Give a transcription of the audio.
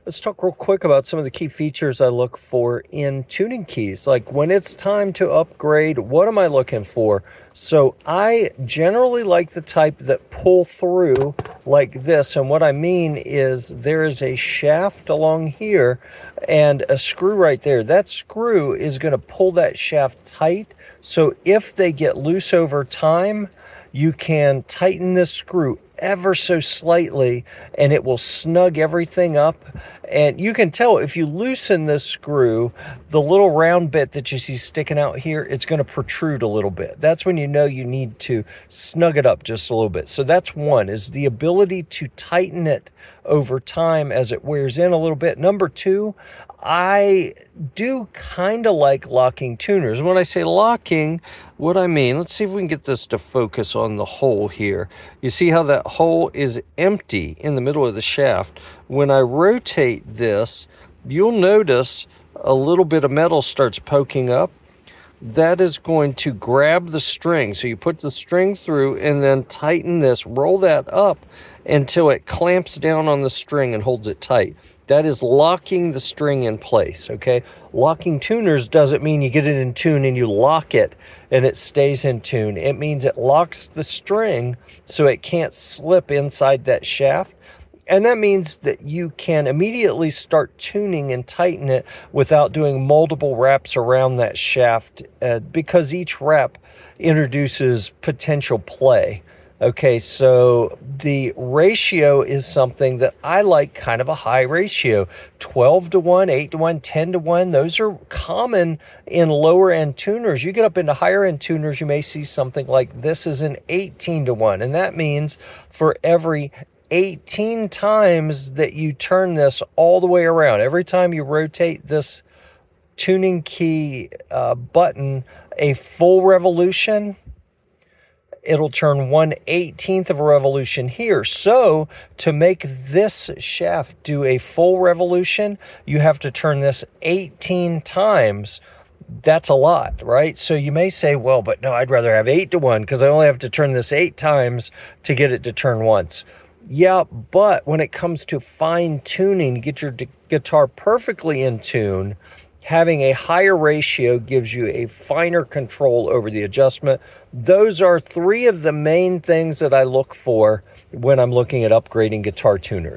Let's talk real quick about some of the key features I look for in tuning keys. Like when it's time to upgrade, what am I looking for? So I generally like the type that pull through like this. And what I mean is there is a shaft along here and a screw right there. That screw is going to pull that shaft tight. So if they get loose over time, you can tighten this screw ever so slightly and it will snug everything up. And you can tell if you loosen this screw, the little round bit that you see sticking out here, it's going to protrude a little bit. That's when you know you need to snug it up just a little bit. So that's one, is the ability to tighten it over time as it wears in a little bit. Number two, I do kind of like locking tuners. When I say locking, what I mean, let's see if we can get this to focus on the hole here. You see how that hole is empty in the middle of the shaft. When I rotate this, you'll notice a little bit of metal starts poking up. That is going to grab the string. So you put the string through and then tighten this, roll that up until it clamps down on the string and holds it tight. That is locking the string in place, okay? Locking tuners doesn't mean you get it in tune and you lock it and it stays in tune. It means it locks the string so it can't slip inside that shaft. And that means that you can immediately start tuning and tighten it without doing multiple wraps around that shaft because each wrap introduces potential play. Okay, so the ratio is something that I like, kind of a high ratio. 12 to 1, 8 to 1, 10 to 1. Those are common in lower end tuners. You get up into higher end tuners, you may see something like this is an 18 to 1. And that means for every 18 times that you turn this all the way around, every time you rotate this tuning key button a full revolution, it'll turn 1/18 of a revolution here. So to make this shaft do a full revolution, you have to turn this 18 times. That's a lot, right? So you may say, well, but no, I'd rather have 8 to 1 because I only have to turn this 8 times to get it to turn once. Yeah, but when it comes to fine tuning, get your guitar perfectly in tune, having a higher ratio gives you a finer control over the adjustment. Those are three of the main things that I look for when I'm looking at upgrading guitar tuners.